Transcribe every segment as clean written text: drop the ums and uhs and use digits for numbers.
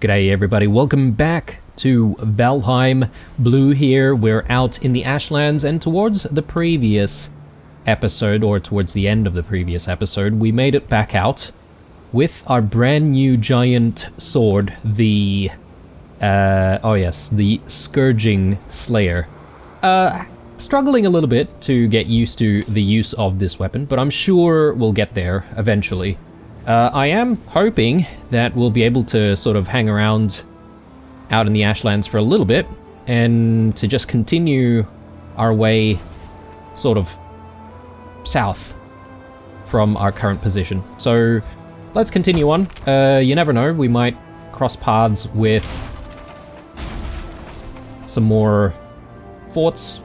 G'day everybody, welcome back to Valheim. Blue here. We're out in the Ashlands, and towards the previous episode, or towards the end of the previous episode, we made it back out with our brand new giant sword, the the Scourging Slayer. Struggling a little bit to get used to the use of this weapon, but I'm sure we'll get there eventually. I am hoping that we'll be able to sort of hang around out in the Ashlands for a little bit, and to just continue our way sort of south from our current position. So let's continue on. You never know, we might cross paths with some more forts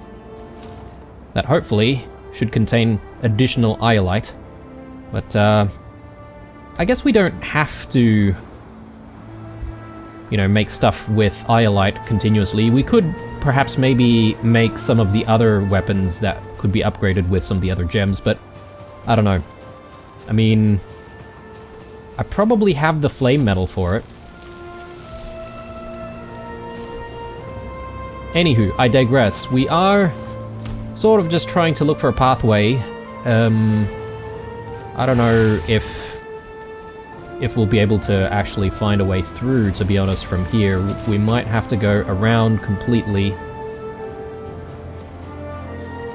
that hopefully should contain additional iolite. But I guess we don't have to, you know, make stuff with iolite continuously. We could perhaps maybe make some of the other weapons that could be upgraded with some of the other gems, but I don't know. I mean, I probably have the flame metal for it. Anywho, I digress. We are sort of just trying to look for a pathway. I don't know if we'll be able to actually find a way through, to be honest, from here. We might have to go around completely.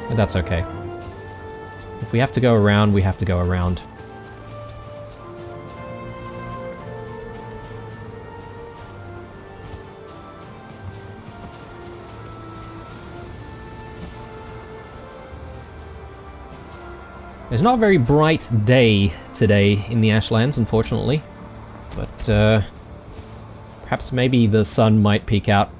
But that's okay. If we have to go around, we have to go around. It's not a very bright day today in the Ashlands, unfortunately, but perhaps maybe the sun might peek out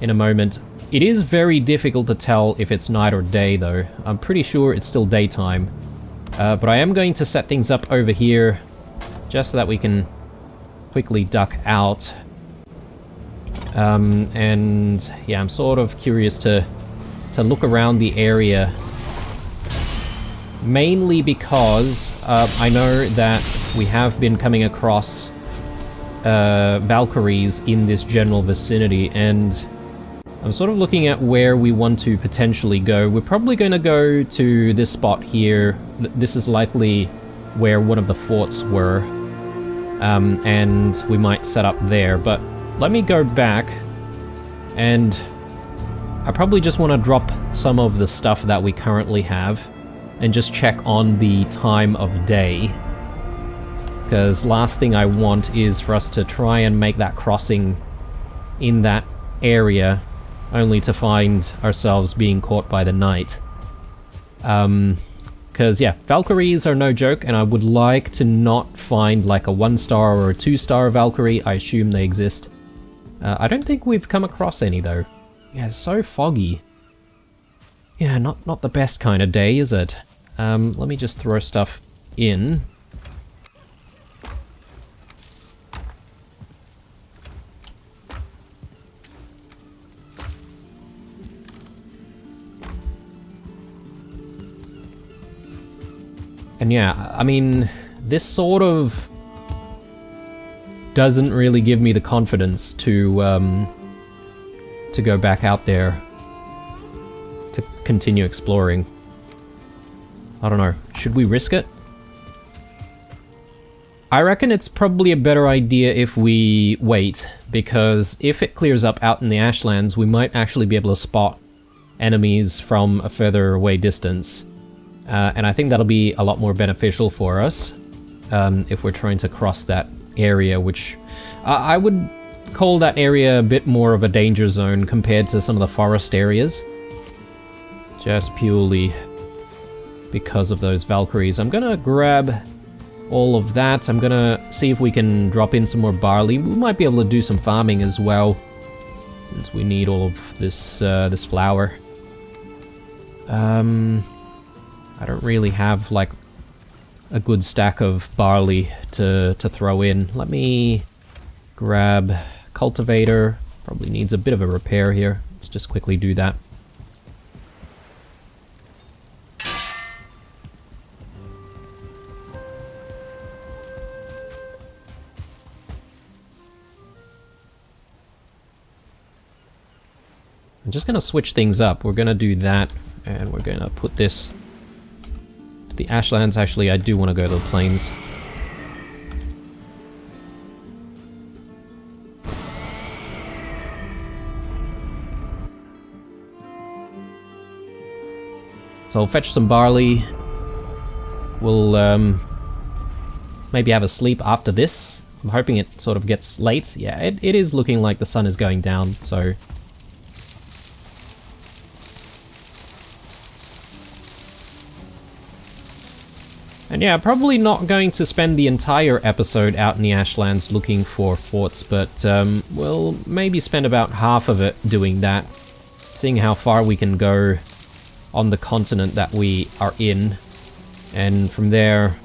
in a moment. It is very difficult to tell if it's night or day, though. I'm pretty sure it's still daytime, but I am going to set things up over here just so that we can quickly duck out. And yeah, I'm sort of curious to look around the area. Mainly because I know that we have been coming across Valkyries in this general vicinity, and I'm sort of looking at where we want to potentially go. We're probably going to go to this spot here. This is likely where one of the forts were, and we might set up there. But let me go back, and I probably just want to drop some of the stuff that we currently have and just check on the time of day, because last thing I want is for us to try and make that crossing in that area only to find ourselves being caught by the night. Because yeah, Valkyries are no joke, and I would like to not find like a 1-star or a 2-star Valkyrie. I assume they exist. I don't think we've come across any though. Yeah, it's so foggy. Yeah, not the best kind of day, is it? Let me just throw stuff in. And yeah, I mean, this sort of doesn't really give me the confidence to go back out there to continue exploring. I don't know, should we risk it? I reckon it's probably a better idea if we wait, because if it clears up out in the Ashlands, we might actually be able to spot enemies from a further away distance. And I think that'll be a lot more beneficial for us if we're trying to cross that area, which I would call that area a bit more of a danger zone compared to some of the forest areas. Just purely because of those Valkyries. I'm gonna grab all of that. I'm gonna see if we can drop in some more barley. We might be able to do some farming as well, since we need all of this this flour. I don't really have like a good stack of barley to throw in. Let me grab cultivator. Probably needs a bit of a repair here. Let's just quickly do that. I'm just going to switch things up. We're going to do that, and we're going to put this to the Ashlands. Actually, I do want to go to the plains. So I'll fetch some barley. We'll maybe have a sleep after this. I'm hoping it sort of gets late. Yeah, it is looking like the sun is going down, so... And yeah, probably not going to spend the entire episode out in the Ashlands looking for forts, but we'll maybe spend about half of it doing that, seeing how far we can go on the continent that we are in, and from there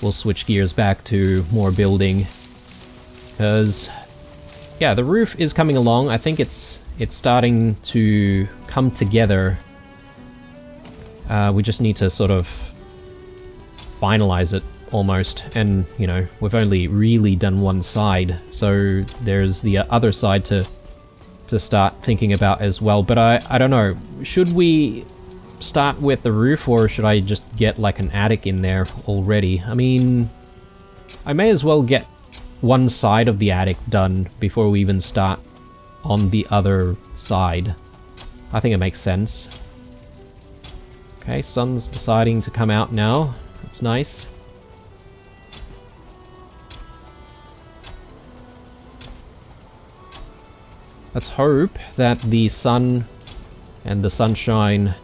we'll switch gears back to more building, because yeah, the roof is coming along. I think it's starting to come together. We just need to sort of finalize it almost, and you know, we've only really done one side, so there's the other side to start thinking about as well. But I don't know, should we start with the roof, or should I just get like an attic in there already? I mean, I may as well get one side of the attic done before we even start on the other side. I think it makes sense. Okay, sun's deciding to come out now. That's nice. Let's hope that the sun and the sunshine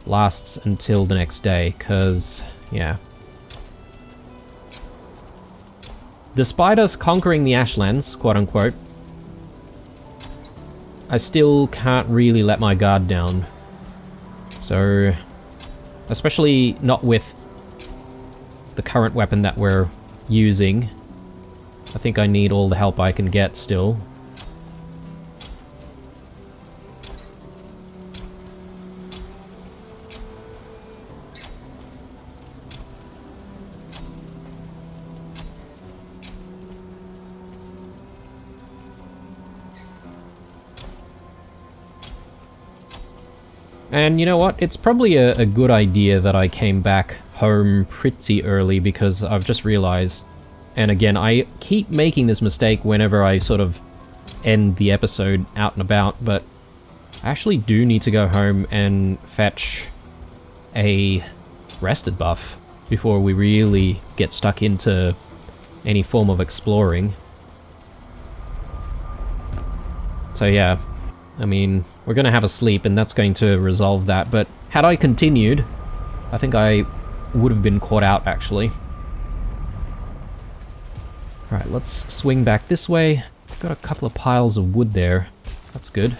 lasts until the next day, because, yeah. Despite us conquering the Ashlands, quote-unquote, I still can't really let my guard down. So, especially not with the current weapon that we're using. I think I need all the help I can get still. And you know what? It's probably a good idea that I came back home pretty early, because I've just realized, and again, I keep making this mistake whenever I sort of end the episode out and about, but I actually do need to go home and fetch a rested buff before we really get stuck into any form of exploring. So yeah, I mean, we're going to have a sleep, and that's going to resolve that, but had I continued, I think I would have been caught out, actually. Alright, let's swing back this way. Got a couple of piles of wood there. That's good.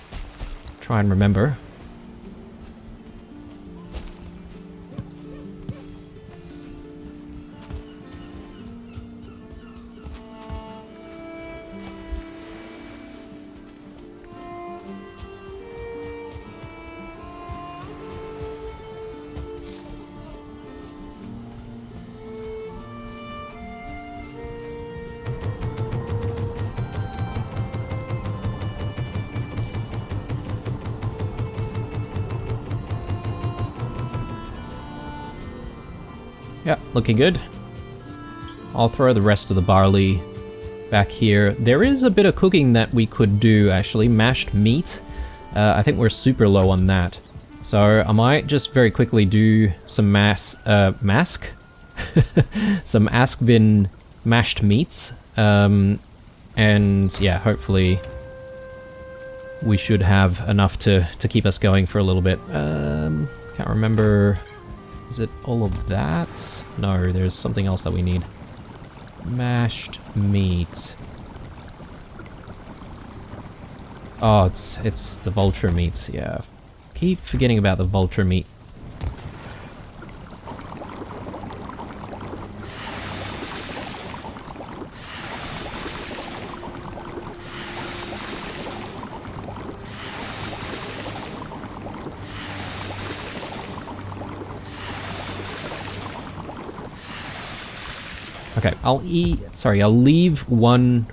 Try and remember. Yeah, looking good. I'll throw the rest of the barley back here. There is a bit of cooking that we could do, actually. Mashed meat. I think we're super low on that. So I might just very quickly do some some Askvin mashed meats. And yeah, hopefully we should have enough to keep us going for a little bit. Can't remember... Is it all of that? No, there's something else that we need. Mashed meat. Oh, it's the vulture meats, yeah. Keep forgetting about the vulture meat. Okay, I'll leave one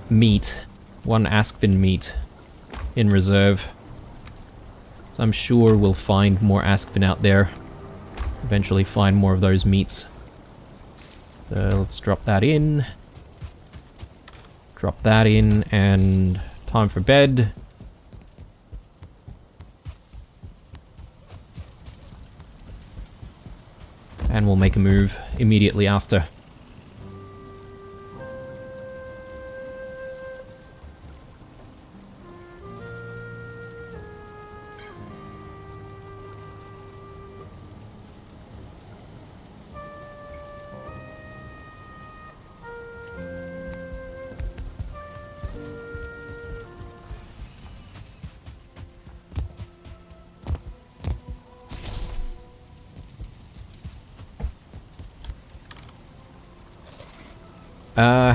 meat one Askvin meat in reserve. So I'm sure we'll find more Askvin out there. Eventually find more of those meats. So let's drop that in. Drop that in, and time for bed. And we'll make a move immediately after.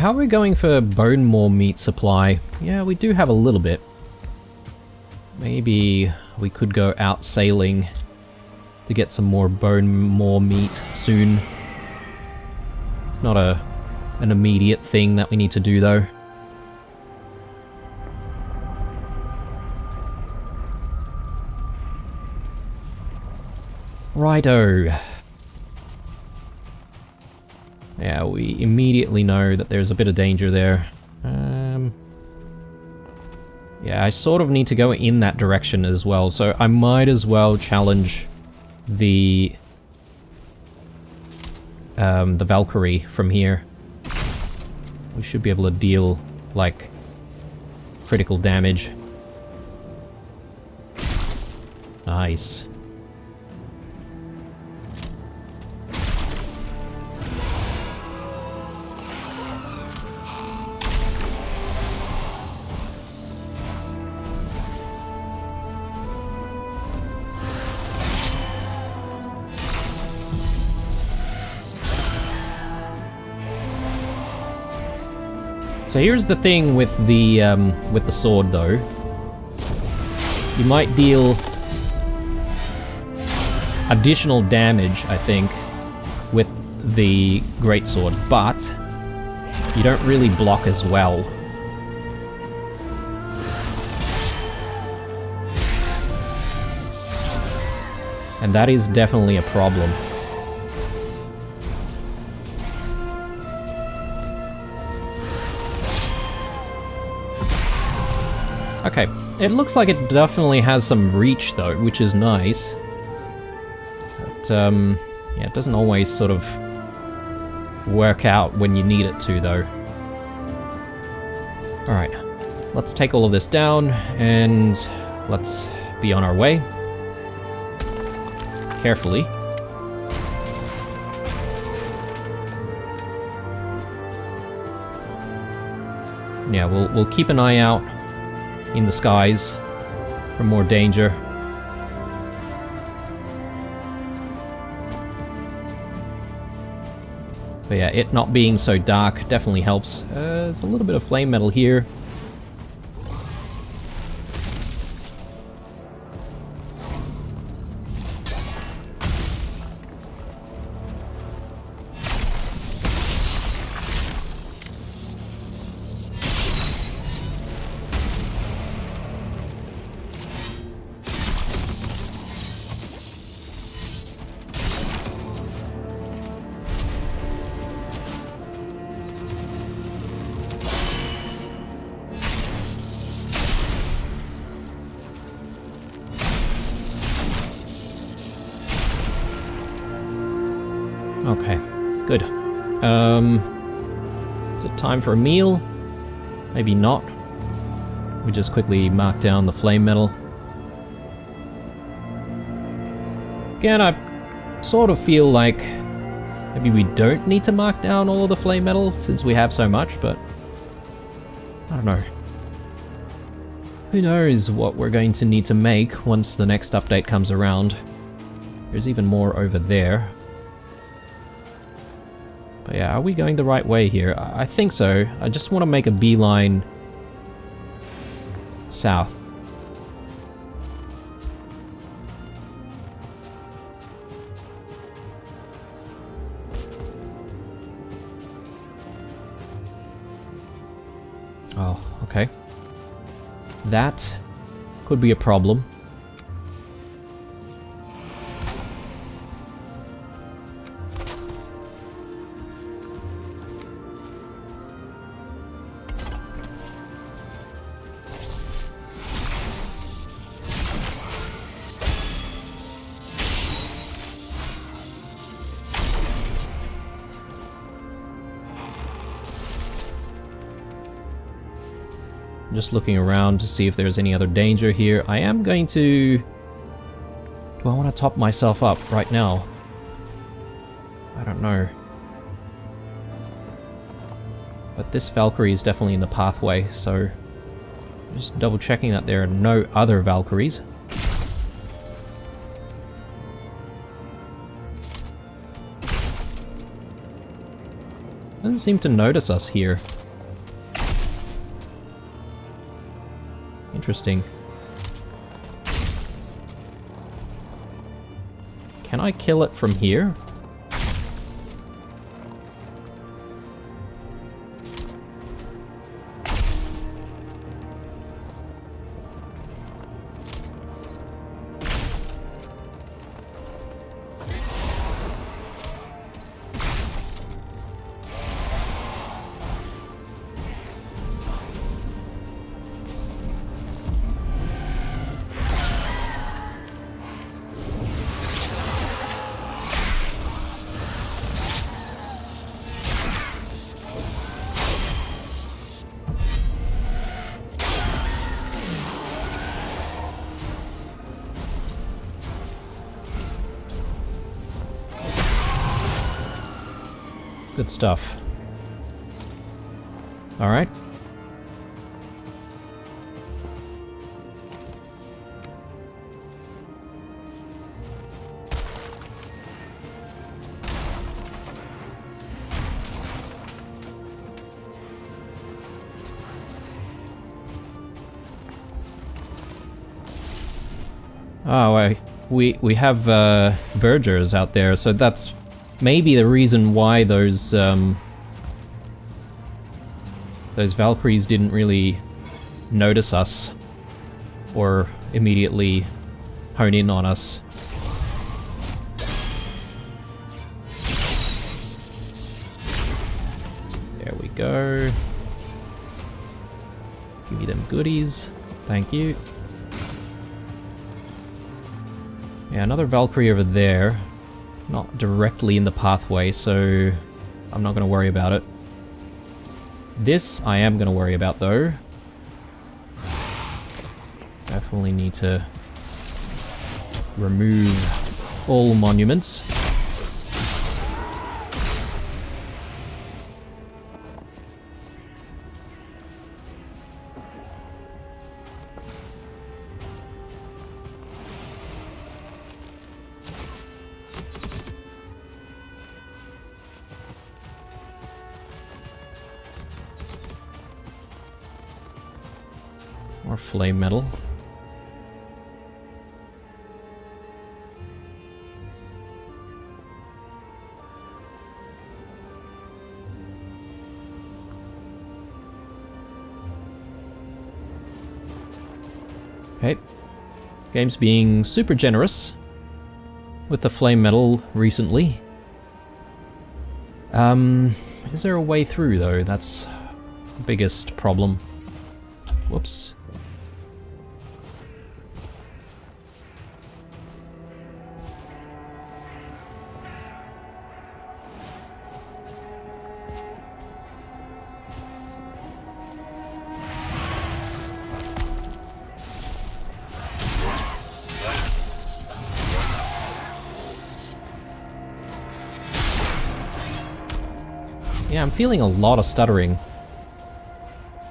How are we going for bone maw meat supply? Yeah, we do have a little bit. Maybe we could go out sailing to get some more bone maw meat soon. It's not an immediate thing that we need to do though. Righto. Yeah, we immediately know that there's a bit of danger there. Yeah, I sort of need to go in that direction as well, so I might as well challenge the Valkyrie from here. We should be able to deal, like, critical damage. Nice. So here's the thing with the sword, though. You might deal additional damage, I think, with the greatsword, but you don't really block as well. And that is definitely a problem. Okay, it looks like it definitely has some reach though, which is nice. But, yeah, it doesn't always sort of work out when you need it to though. Alright, let's take all of this down and let's be on our way. Carefully. Yeah, we'll keep an eye out in the skies for more danger. But yeah, it not being so dark definitely helps. There's a little bit of flame metal here. Okay, good. Is it time for a meal? Maybe not. We just quickly mark down the flame metal. Again, I sort of feel like maybe we don't need to mark down all of the flame metal since we have so much, but I don't know. Who knows what we're going to need to make once the next update comes around. There's even more over there. But yeah, are we going the right way here? I think so. I just want to make a beeline south. Oh, okay. That could be a problem. Just looking around to see if there's any other danger here. I am going to... Do I want to top myself up right now? I don't know. But this Valkyrie is definitely in the pathway, so... Just double checking that there are no other Valkyries. Doesn't seem to notice us here. Interesting. Can I kill it from here? Good stuff. Alright. Oh, we have Vergers out there, so that's maybe the reason why those Valkyries didn't really notice us or immediately hone in on us. There we go. Give me them goodies. Thank you. Yeah, another Valkyrie over there. Not directly in the pathway, so I'm not going to worry about it. This I am going to worry about, though. Definitely need to remove all monuments. More flame metal. Okay. Game's being super generous with the flame metal recently. Is there a way through though? That's the biggest problem. Whoops. Yeah, I'm feeling a lot of stuttering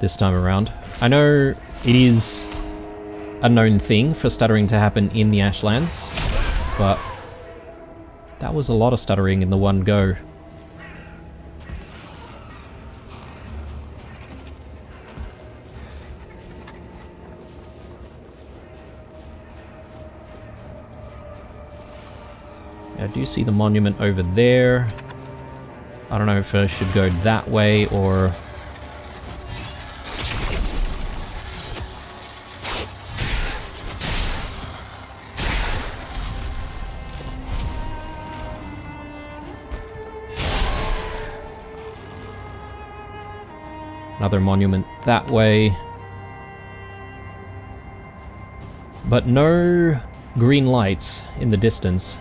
this time around. I know it is a known thing for stuttering to happen in the Ashlands, but that was a lot of stuttering in the one go. I do see the monument over there. I don't know if I should go that way or... Another monument that way. But no green lights in the distance.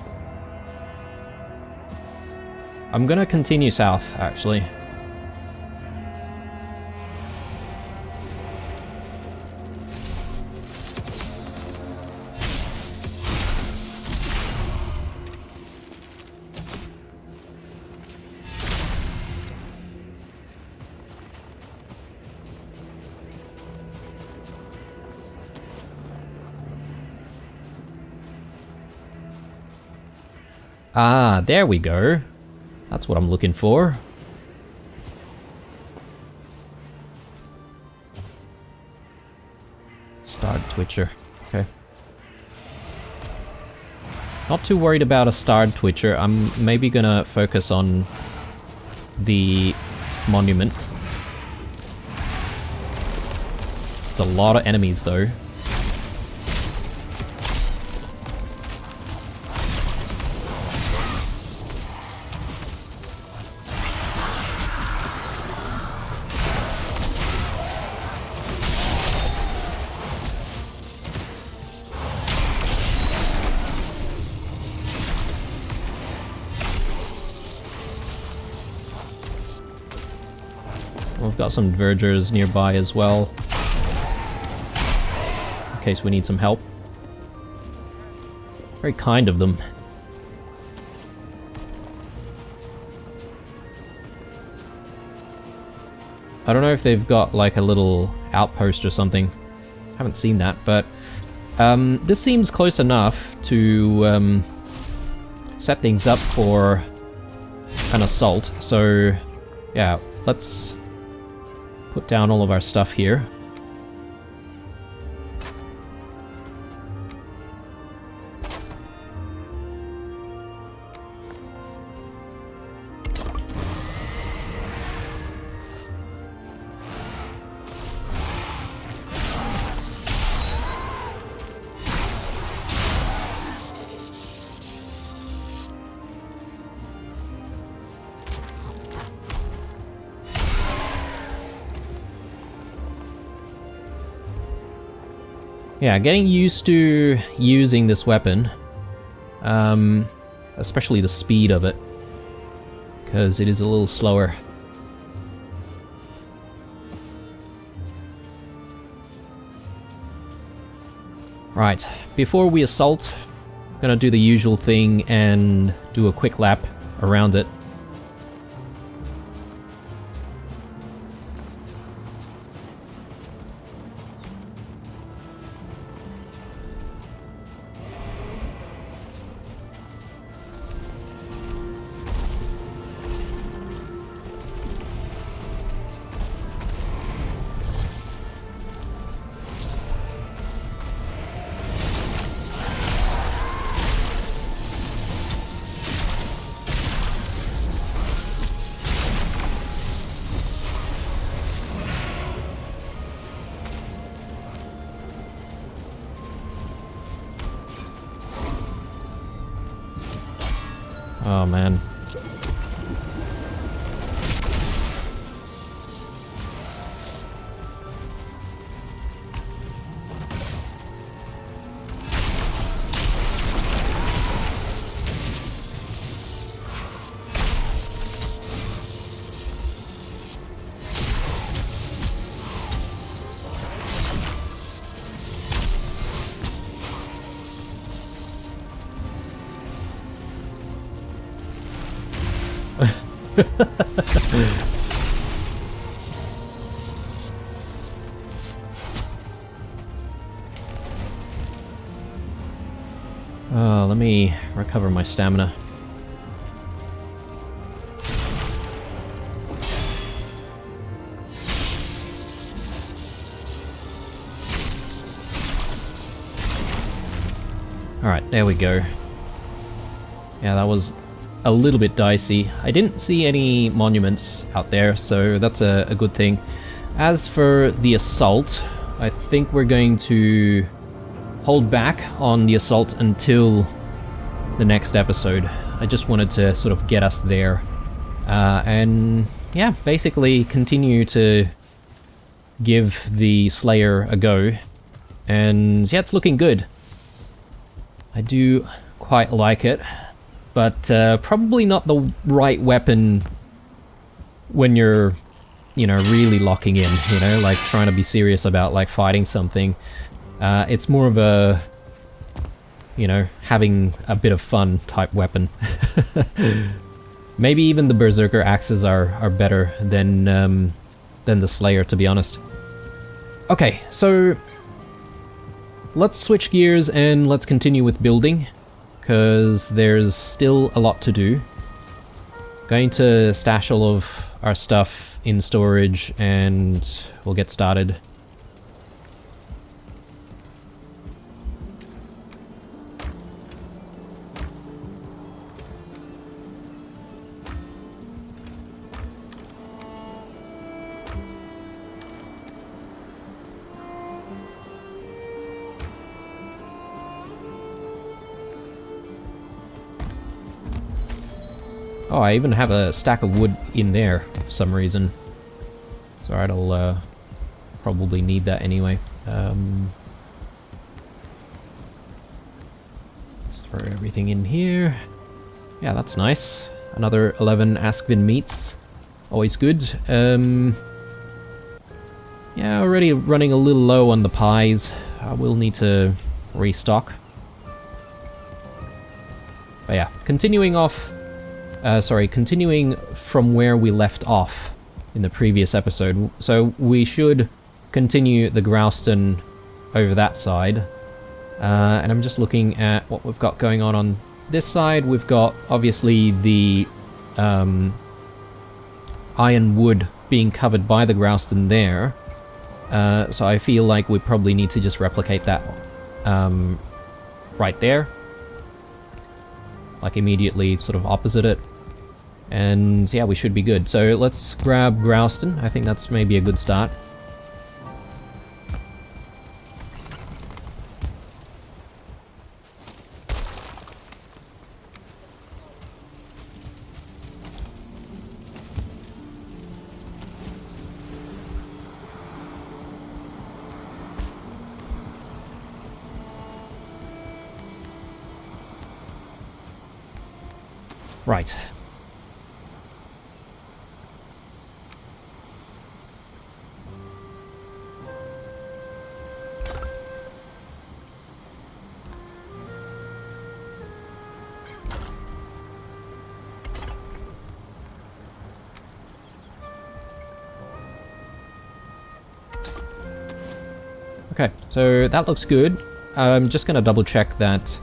I'm gonna continue south, actually. Ah, there we go. That's what I'm looking for. Starred Twitcher. Okay. Not too worried about a starred Twitcher. I'm maybe gonna focus on the monument. There's a lot of enemies though. We've got some vergers nearby as well, in case we need some help. Very kind of them. I don't know if they've got like a little outpost or something. Haven't seen that, but this seems close enough to set things up for an assault. So yeah, let's put down all of our stuff here. Yeah, getting used to using this weapon, especially the speed of it, because it is a little slower. Right, before we assault, I'm gonna do the usual thing and do a quick lap around it. Oh man. Let me recover my stamina. Alright, there we go. Yeah, that was a little bit dicey. I didn't see any monuments out there, so that's a good thing. As for the assault, I think we're going to hold back on the assault until the next episode. I just wanted to sort of get us there. And yeah, basically continue to give the Slayer a go. And yeah, it's looking good. I do quite like it, but probably not the right weapon when you're, you know, really locking in, you know, like trying to be serious about like fighting something. It's more of a, you know, having a bit of fun type weapon. Maybe even the Berserker axes are better than the Slayer, to be honest. Okay, so let's switch gears and let's continue with building, because there's still a lot to do. Going to stash all of our stuff in storage and we'll get started. Oh, I even have a stack of wood in there for some reason. It's alright, I'll probably need that anyway. Let's throw everything in here. Yeah, that's nice. Another 11 Askvin meats. Always good. Yeah, already running a little low on the pies. I will need to restock. But yeah, continuing from where we left off in the previous episode. So we should continue the Grouston over that side. And I'm just looking at what we've got going on this side. We've got, obviously, the iron wood being covered by the Grouston there. So I feel like we probably need to just replicate that right there. Like immediately sort of opposite it. And yeah, we should be good. So let's grab Grouston. I think that's maybe a good start. Right. Okay, so that looks good. I'm just going to double check that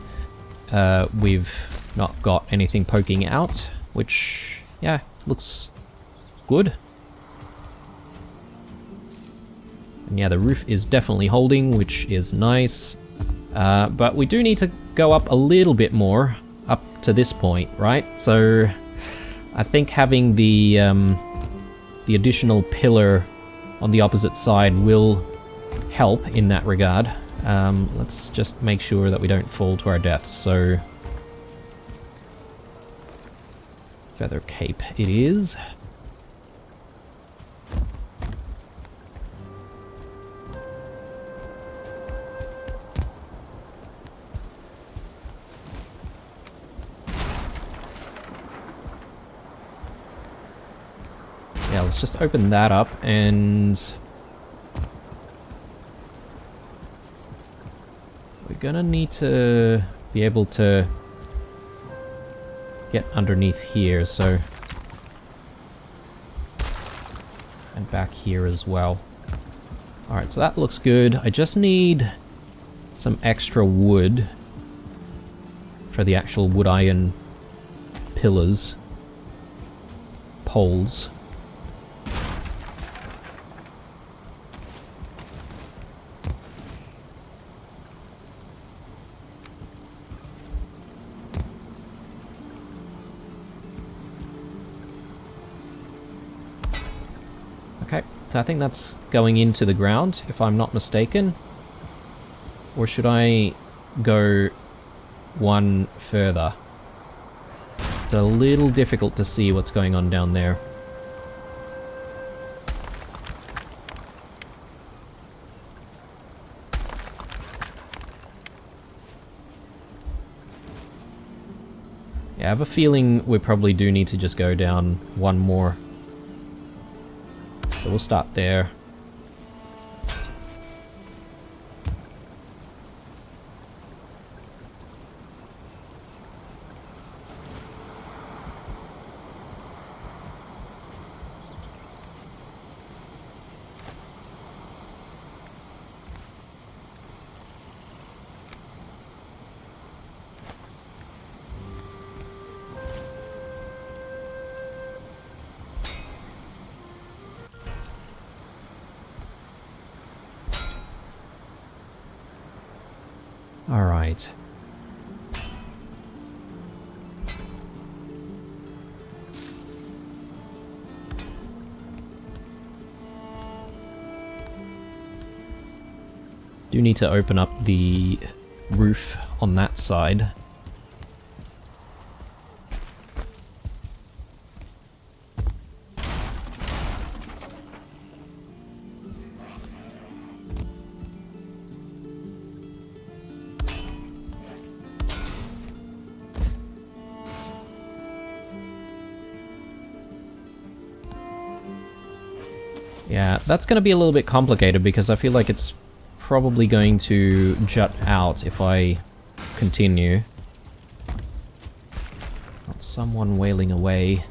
we've not got anything poking out, which, yeah, looks good. And yeah, the roof is definitely holding, which is nice. But we do need to go up a little bit more, up to this point, right? So I think having the additional pillar on the opposite side will help in that regard. Let's just make sure that we don't fall to our deaths. So feather cape it is. Yeah, let's just open that up and we're gonna need to be able to get underneath here, so, and back here as well. Alright, so that looks good. I just need some extra wood for the actual wood iron pillars, poles. Okay, so I think that's going into the ground, if I'm not mistaken. Or should I go one further? It's a little difficult to see what's going on down there. Yeah, I have a feeling we probably do need to just go down one more. So we'll start there. Alright. Do need to open up the roof on that side. Yeah, that's going to be a little bit complicated because I feel like it's probably going to jut out if I continue. Got someone wailing away.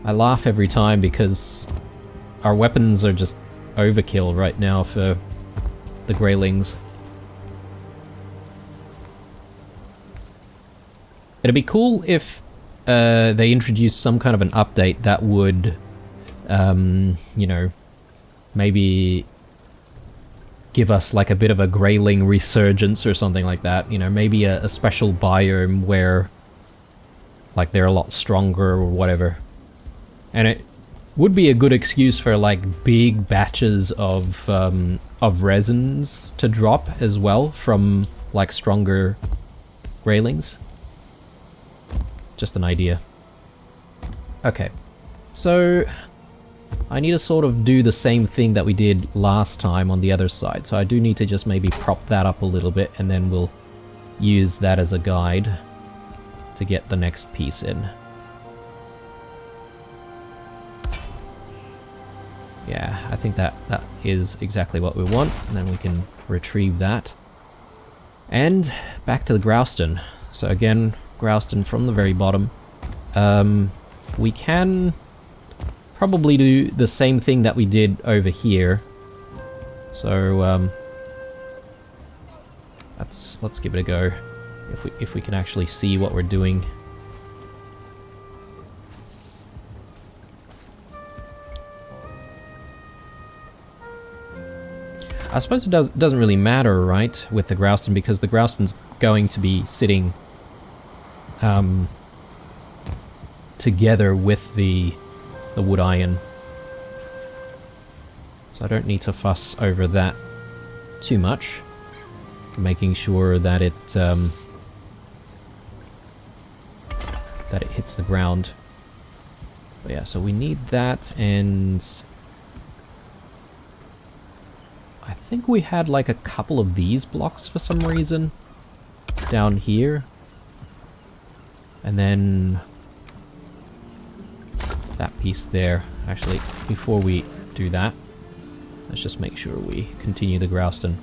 I laugh every time because our weapons are just overkill right now for the Greylings. It'd be cool if they introduced some kind of an update that would, you know, maybe give us like a bit of a Greyling resurgence or something like that. You know, maybe a special biome where, like, they're a lot stronger or whatever. And it would be a good excuse for, like, big batches of resins to drop as well from, like, stronger Greylings. Just an idea. Okay, so I need to sort of do the same thing that we did last time on the other side. So I do need to just maybe prop that up a little bit and then we'll use that as a guide to get the next piece in. Yeah, I think that is exactly what we want, and then we can retrieve that. And back to the Grouston. So again, Grouston from the very bottom. We can probably do the same thing that we did over here. So let's give it a go. If we can actually see what we're doing. I suppose it doesn't really matter, right, with the Grouston, because the Grouston's going to be sitting together with the wood iron. So I don't need to fuss over that too much. Making sure that it hits the ground. But yeah, so we need that, and I think we had like a couple of these blocks for some reason down here. And then that piece there. Actually, before we do that, let's just make sure we continue the Grouston.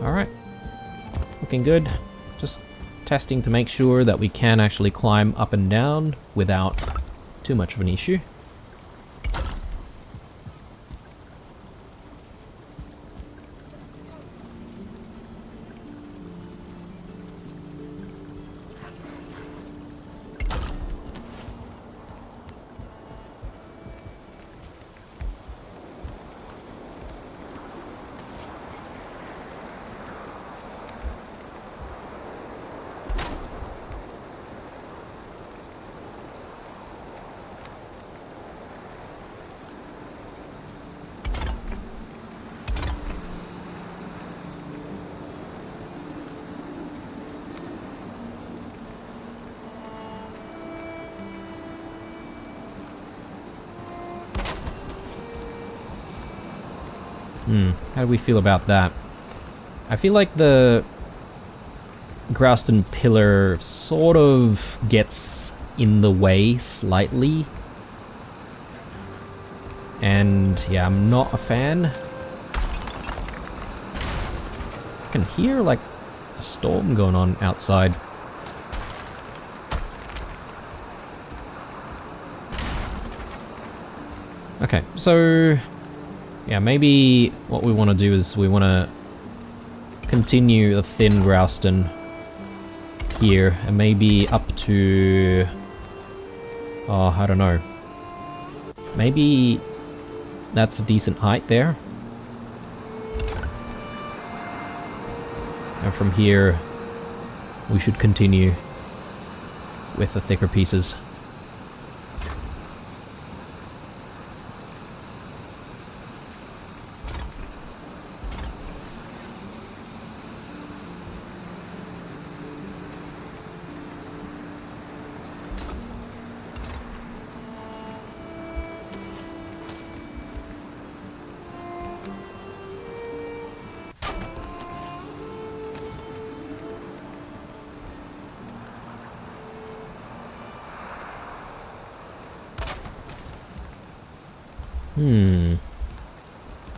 Alright, looking good. Just testing to make sure that we can actually climb up and down without too much of an issue. How do we feel about that? I feel like the Grouston pillar sort of gets in the way slightly. And yeah, I'm not a fan. I can hear like a storm going on outside. Okay, so yeah, maybe what we want to do is we want to continue the thin Grouston here, and maybe up to, oh, I don't know. Maybe that's a decent height there. And from here, we should continue with the thicker pieces.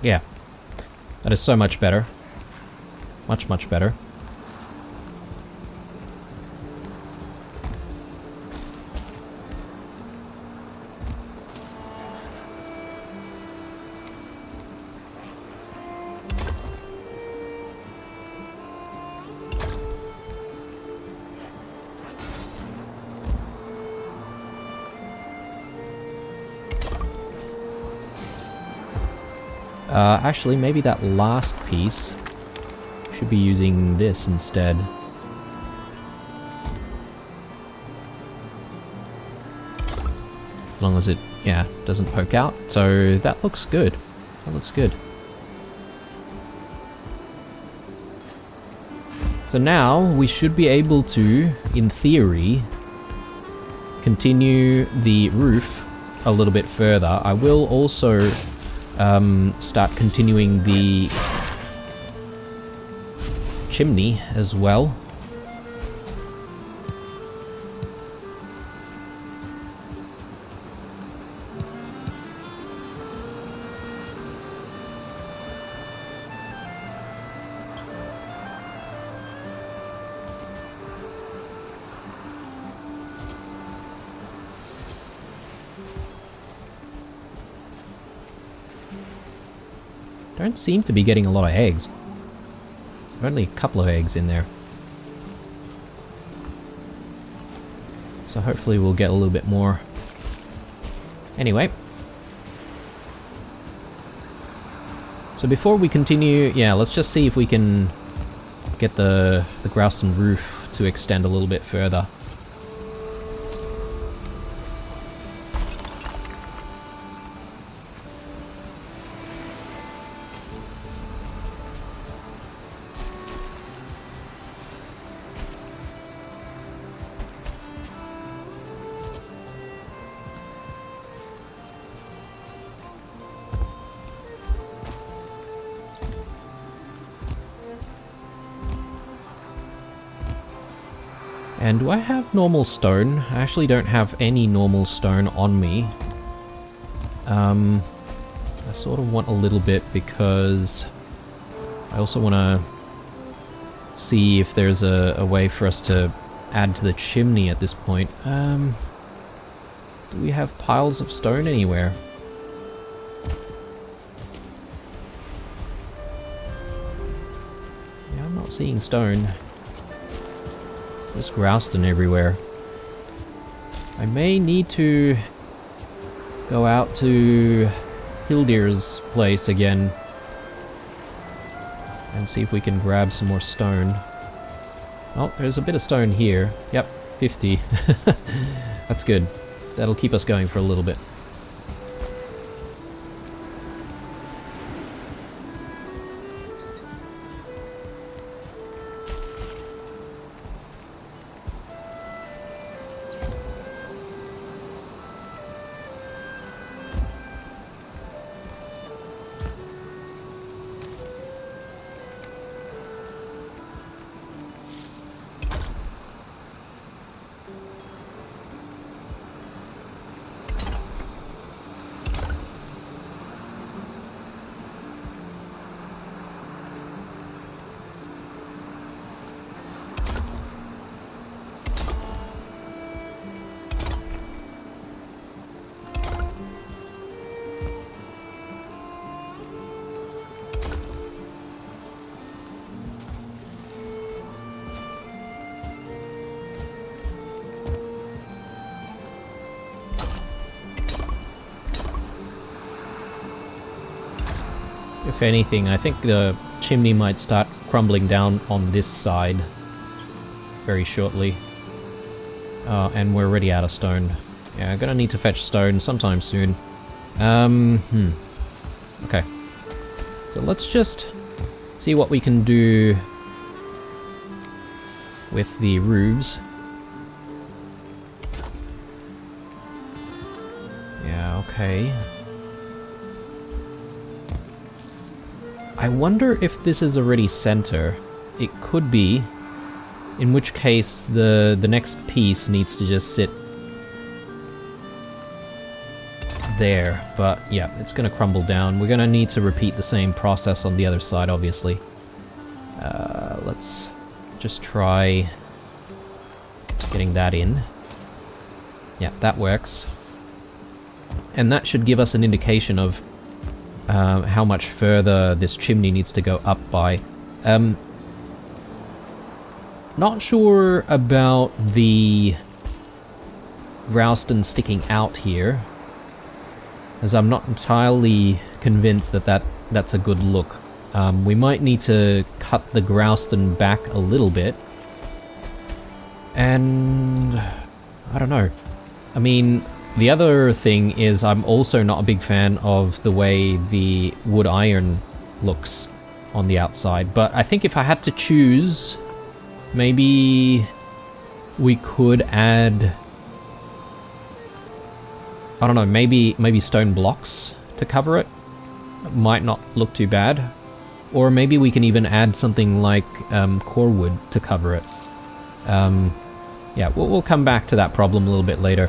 Yeah. That is so much better. Much, much better. Actually, maybe that last piece should be using this instead. As long as it, yeah, doesn't poke out. So that looks good. That looks good. So now we should be able to, in theory, continue the roof a little bit further. I will also start continuing the chimney as well. Don't seem to be getting a lot of eggs. Only a couple of eggs in there. So hopefully we'll get a little bit more. Anyway. So before we continue, yeah, let's just see if we can get the Grouston roof to extend a little bit further. And do I have normal stone? I actually don't have any normal stone on me. I sort of want a little bit because I also want to see if there's a way for us to add to the chimney at this point. Do we have piles of stone anywhere? Yeah, I'm not seeing stone. There's Grouston everywhere. I may need to go out to Hildir's place again and see if we can grab some more stone. Oh, there's a bit of stone here. Yep, 50. That's good. That'll keep us going for a little bit. If anything, I think the chimney might start crumbling down on this side very shortly. And we're already out of stone. Yeah, I'm gonna need to fetch stone sometime soon. Okay. So let's just see what we can do with the roofs. Yeah, okay. I wonder if this is already center. It could be. In which case, the next piece needs to just sit there. But yeah, it's gonna crumble down. We're gonna need to repeat the same process on the other side, obviously. Let's just try getting that in. Yeah, that works. And that should give us an indication of how much further this chimney needs to go up by. Not sure about the Growston sticking out here, as I'm not entirely convinced that that's a good look. We might need to cut the Growston back a little bit. And I don't know. I mean, the other thing is I'm also not a big fan of the way the wood iron looks on the outside, but I think if I had to choose, maybe we could add, I don't know, maybe stone blocks to cover it. Might not look too bad. Or maybe we can even add something like core wood to cover it. Yeah, we'll come back to that problem a little bit later.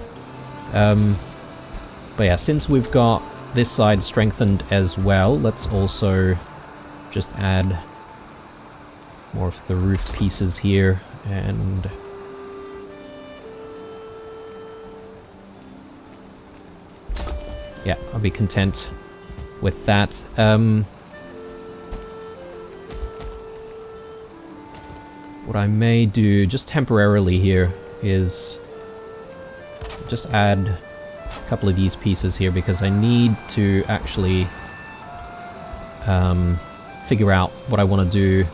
But yeah, since we've got this side strengthened as well, let's also just add more of the roof pieces here, and yeah, I'll be content with that. What I may do just temporarily here is just add a couple of these pieces here, because I need to actually figure out what I want to do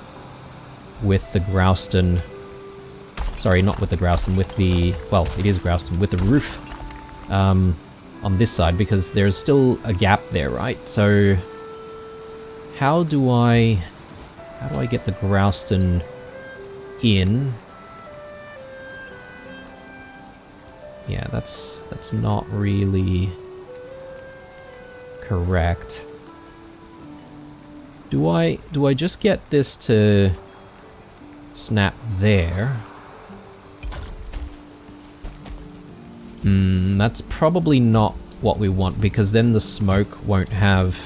with the Growston. Sorry, not with the Growston, with the, well, it is Growston, with the roof on this side, because there's still a gap there, right? So how do I get the Growston in? Yeah, that's not really correct. Do I just get this to snap there? That's probably not what we want, because then the smoke won't have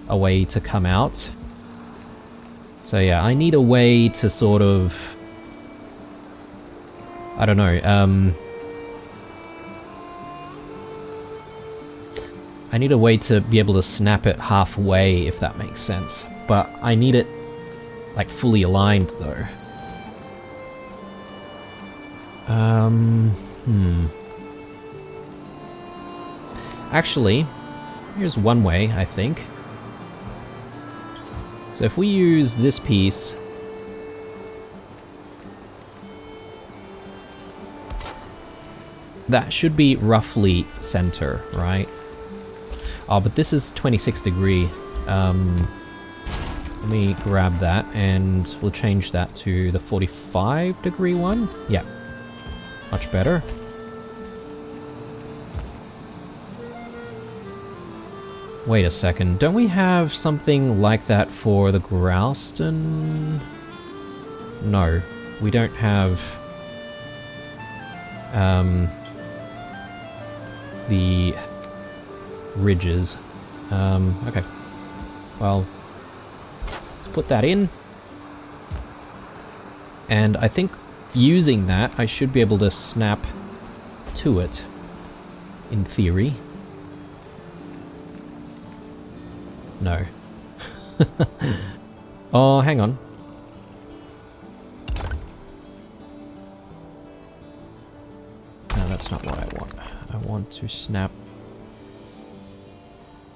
a way to come out. So yeah, I need a way to sort of, I don't know, I need a way to be able to snap it halfway, if that makes sense. But I need it, like, fully aligned, though. Actually, here's one way, I think. So if we use this piece, that should be roughly center, right? Oh, but this is 26 degree. Let me grab that, and we'll change that to the 45 degree one. Yeah, much better. Wait a second, don't we have something like that for the Growston? No, we don't have the ridges. Okay, well, let's put that in. And I think using that, I should be able to snap to it, in theory. No. Oh, hang on. No, that's not what I want. I want to snap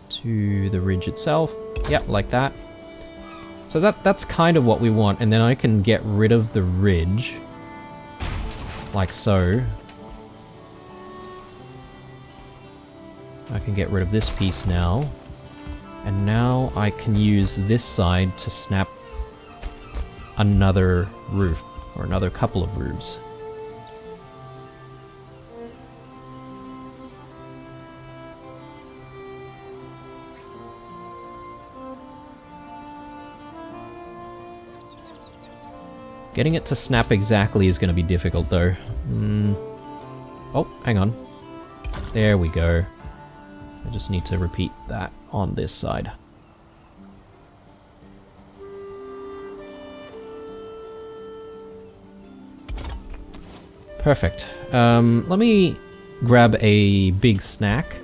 to the ridge itself. Yep, like that. So that's kind of what we want, and then I can get rid of the ridge. Like so. I can get rid of this piece now. And now I can use this side to snap another roof, or another couple of roofs. Getting it to snap exactly is going to be difficult though. Oh, hang on. There we go. I just need to repeat that on this side. Perfect. Let me grab a big snack.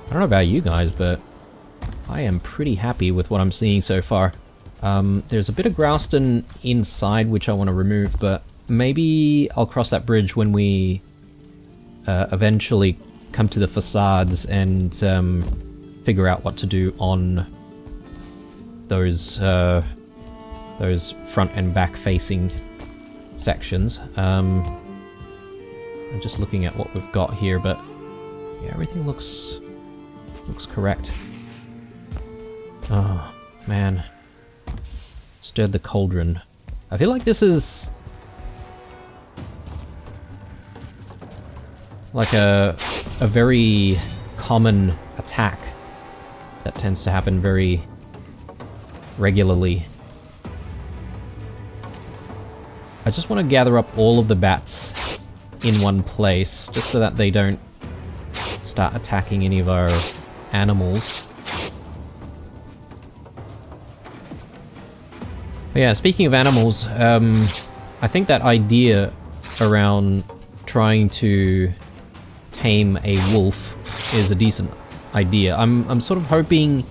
I don't know about you guys, but I am pretty happy with what I'm seeing so far. There's a bit of grouston inside which I want to remove, but maybe I'll cross that bridge when we eventually come to the facades and figure out what to do on those front and back facing sections. I'm just looking at what we've got here, but yeah, everything looks correct. Oh, man. Stirred the cauldron. I feel like this is like a very common attack that tends to happen very regularly. I just want to gather up all of the bats in one place, just so that they don't start attacking any of our animals. But yeah, speaking of animals, I think that idea around trying to tame a wolf is a decent idea. I'm sort of hoping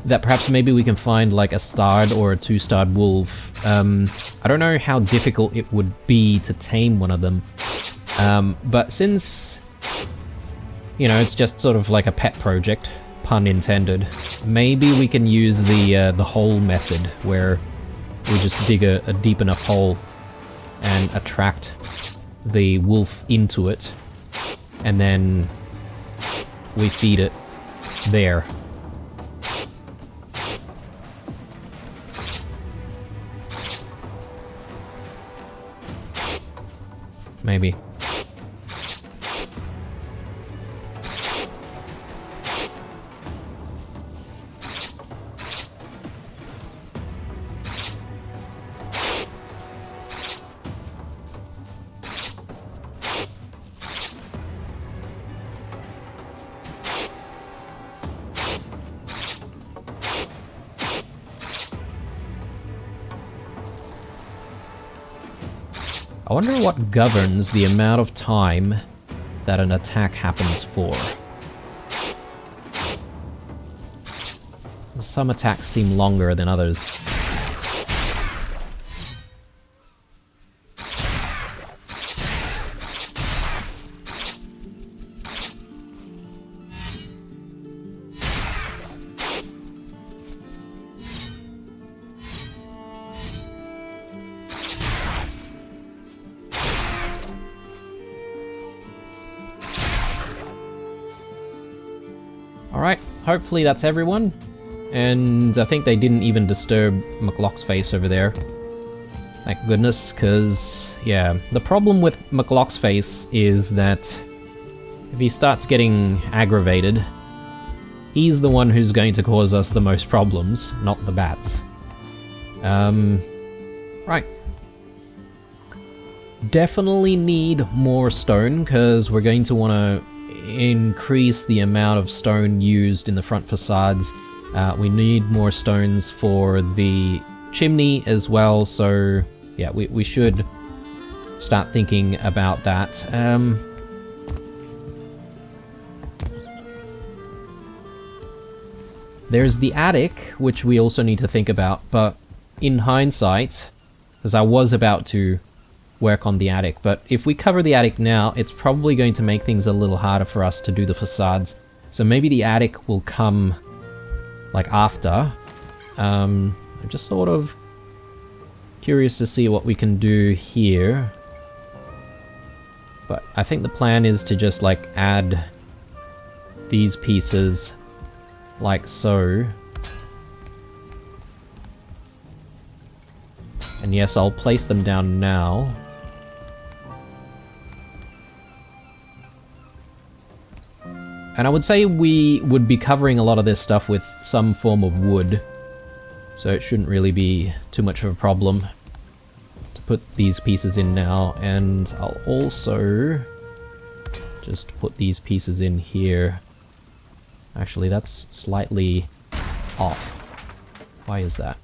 that perhaps maybe we can find like a starred or a two-starred wolf. I don't know how difficult it would be to tame one of them, but since, you know, it's just sort of like a pet project, pun intended, maybe we can use the hole method, where we just dig a deep enough hole and attract the wolf into it, and then we feed it there. Maybe. I wonder what governs the amount of time that an attack happens for. Some attacks seem longer than others. Alright, hopefully that's everyone. And I think they didn't even disturb McLock's face over there. Thank goodness, because, yeah, the problem with McLock's face is that if he starts getting aggravated, he's the one who's going to cause us the most problems, not the bats. Right. Definitely need more stone, because we're going to want to increase the amount of stone used in the front facades. We need more stones for the chimney as well, so yeah, we should start thinking about that. There's the attic, which we also need to think about, but in hindsight, because I was about to work on the attic, but if we cover the attic now, it's probably going to make things a little harder for us to do the facades. So maybe the attic will come like after. I'm just sort of curious to see what we can do here. But I think the plan is to just like add these pieces like so. And yes, I'll place them down now. And I would say we would be covering a lot of this stuff with some form of wood. So it shouldn't really be too much of a problem to put these pieces in now. And I'll also just put these pieces in here. Actually, that's slightly off. Why is that?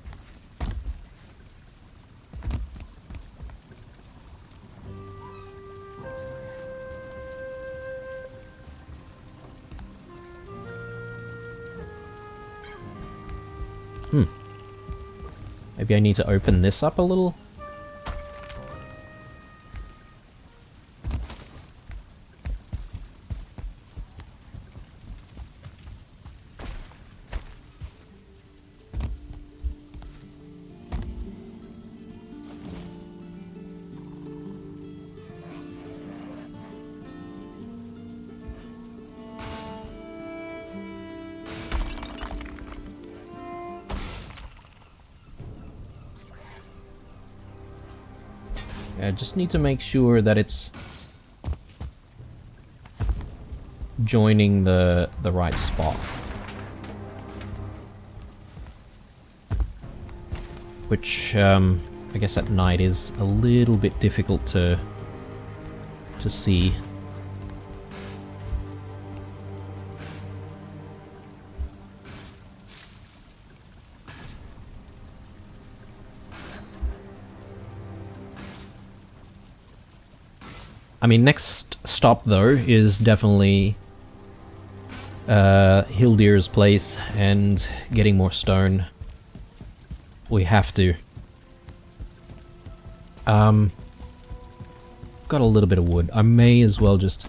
Maybe I need to open this up a little? I just need to make sure that it's joining the right spot. Which, I guess at night is a little bit difficult to see. I mean, next stop, though, is definitely Hildir's place and getting more stone. We have to. Got a little bit of wood. I may as well just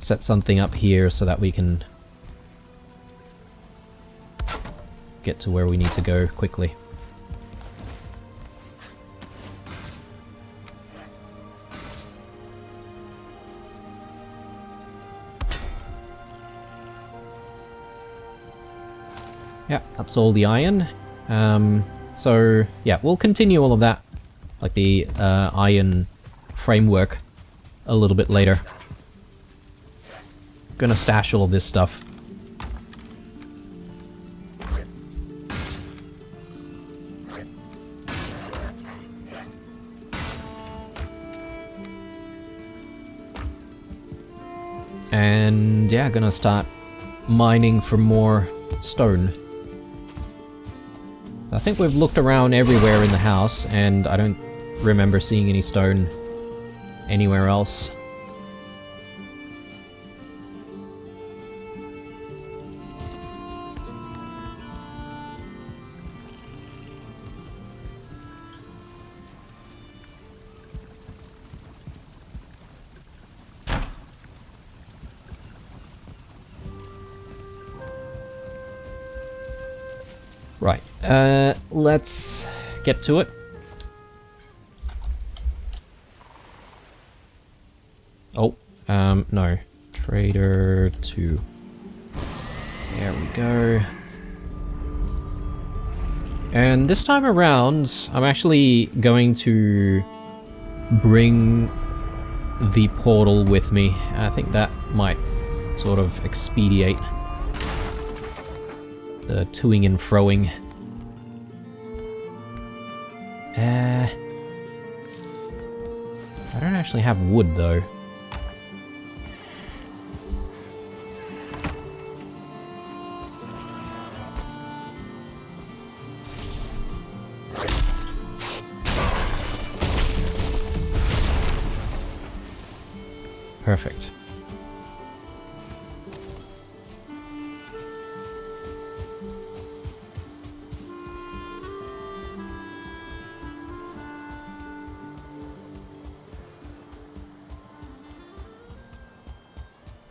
set something up here so that we can get to where we need to go quickly. Yeah, that's all the iron. So, yeah, we'll continue all of that, like the iron framework, a little bit later. Gonna stash all of this stuff. And, yeah, gonna start mining for more stone. I think we've looked around everywhere in the house, and I don't remember seeing any stone anywhere else. Right, let's get to it. Oh, no. Trader 2. There we go. And this time around, I'm actually going to bring the portal with me. I think that might sort of expedite the toing and froing. I don't actually have wood, though. Perfect.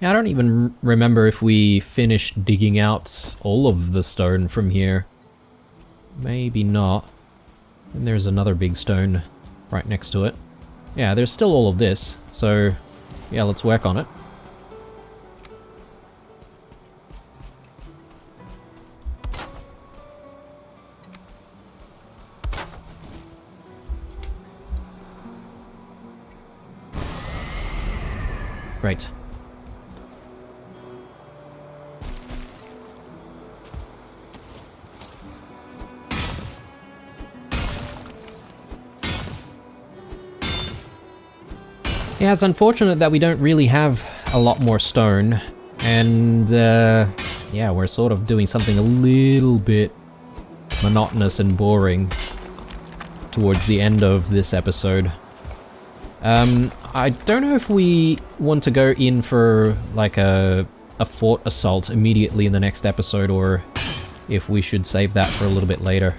Yeah, I don't even remember if we finished digging out all of the stone from here. Maybe not. And there's another big stone right next to it. Yeah, there's still all of this, so yeah, let's work on it. Great. Yeah, it's unfortunate that we don't really have a lot more stone, and yeah, we're sort of doing something a little bit monotonous and boring towards the end of this episode. I don't know if we want to go in for like a fort assault immediately in the next episode, or if we should save that for a little bit later.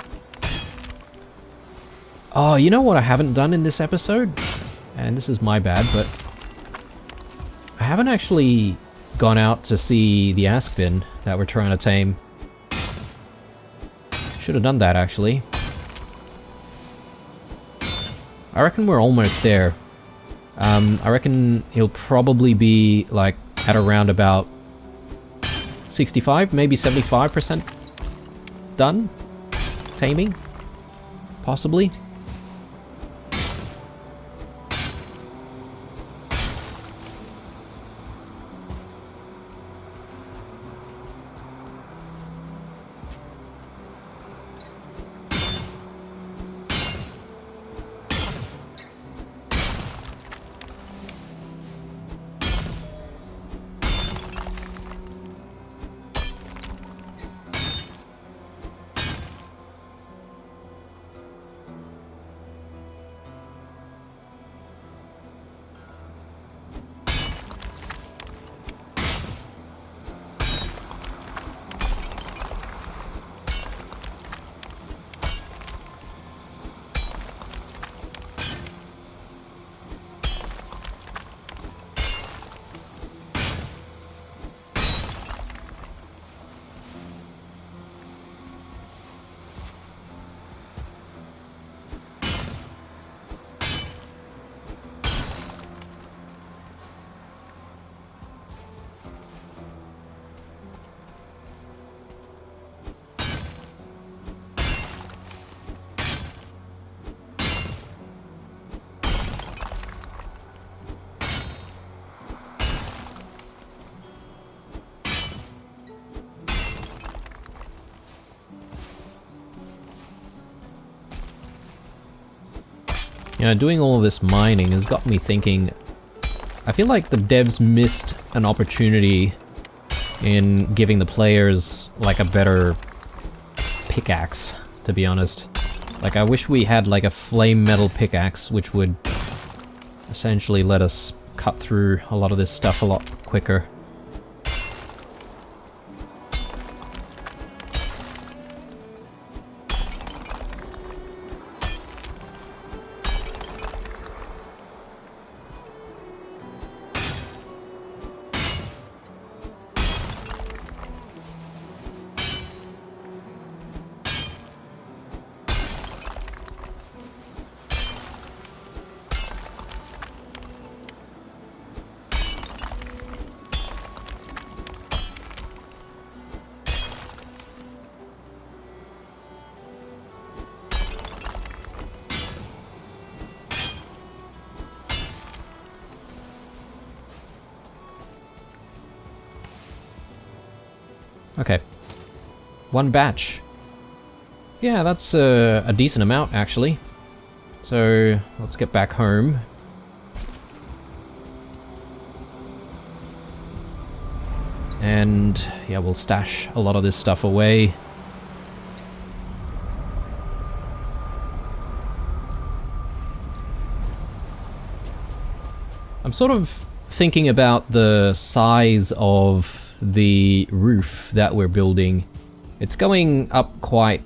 Oh, you know what I haven't done in this episode? And this is my bad, but I haven't actually gone out to see the Askvin that we're trying to tame. Should have done that, actually. I reckon we're almost there. I reckon he'll probably be, like, at around about 65, maybe 75% done taming? Possibly. You know, doing all of this mining has got me thinking, I feel like the devs missed an opportunity in giving the players, like, a better pickaxe, to be honest. Like, I wish we had, like, a flame metal pickaxe, which would essentially let us cut through a lot of this stuff a lot quicker. Okay. One batch. Yeah, that's a decent amount, actually. So, let's get back home. And yeah, we'll stash a lot of this stuff away. I'm sort of thinking about the size of the roof that we're building. It's going up quite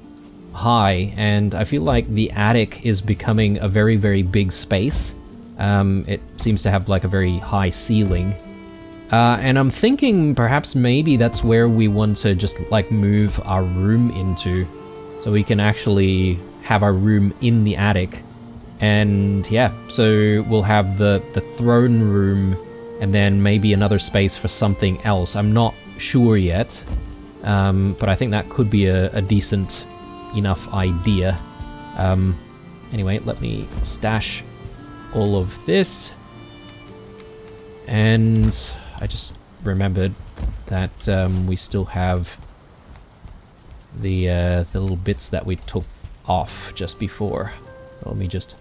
high, and I feel like the attic is becoming a very, very big space. It seems to have like a very high ceiling. And I'm thinking perhaps maybe that's where we want to just like move our room into, so we can actually have our room in the attic. And yeah, so we'll have the throne room and then maybe another space for something else. I'm not sure yet, but I think that could be a decent enough idea. Anyway, let me stash all of this. And I just remembered that we still have the little bits that we took off just before. Let me just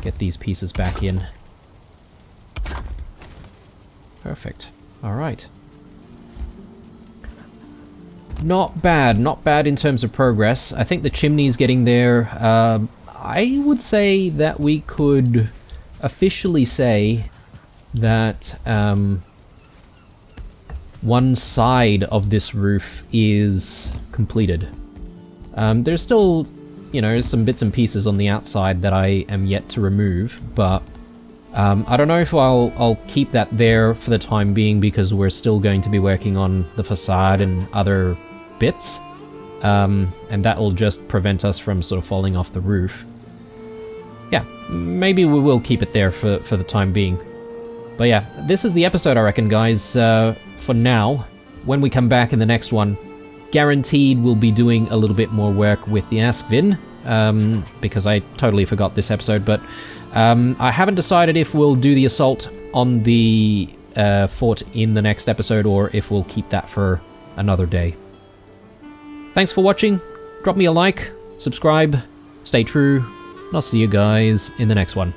get these pieces back in. Perfect. Alright. Not bad, not bad in terms of progress. I think the chimney's getting there. I would say that we could officially say that one side of this roof is completed. There's still, you know, some bits and pieces on the outside that I am yet to remove, but I don't know if I'll keep that there for the time being, because we're still going to be working on the facade and other bits, and that will just prevent us from sort of falling off the roof. Yeah, maybe we will keep it there for the time being. But yeah, this is the episode, I reckon, guys, for now. When we come back in the next one, guaranteed we'll be doing a little bit more work with the Askvin, because I totally forgot this episode, but I haven't decided if we'll do the assault on the fort in the next episode, or if we'll keep that for another day. Thanks for watching, drop me a like, subscribe, stay true, and I'll see you guys in the next one.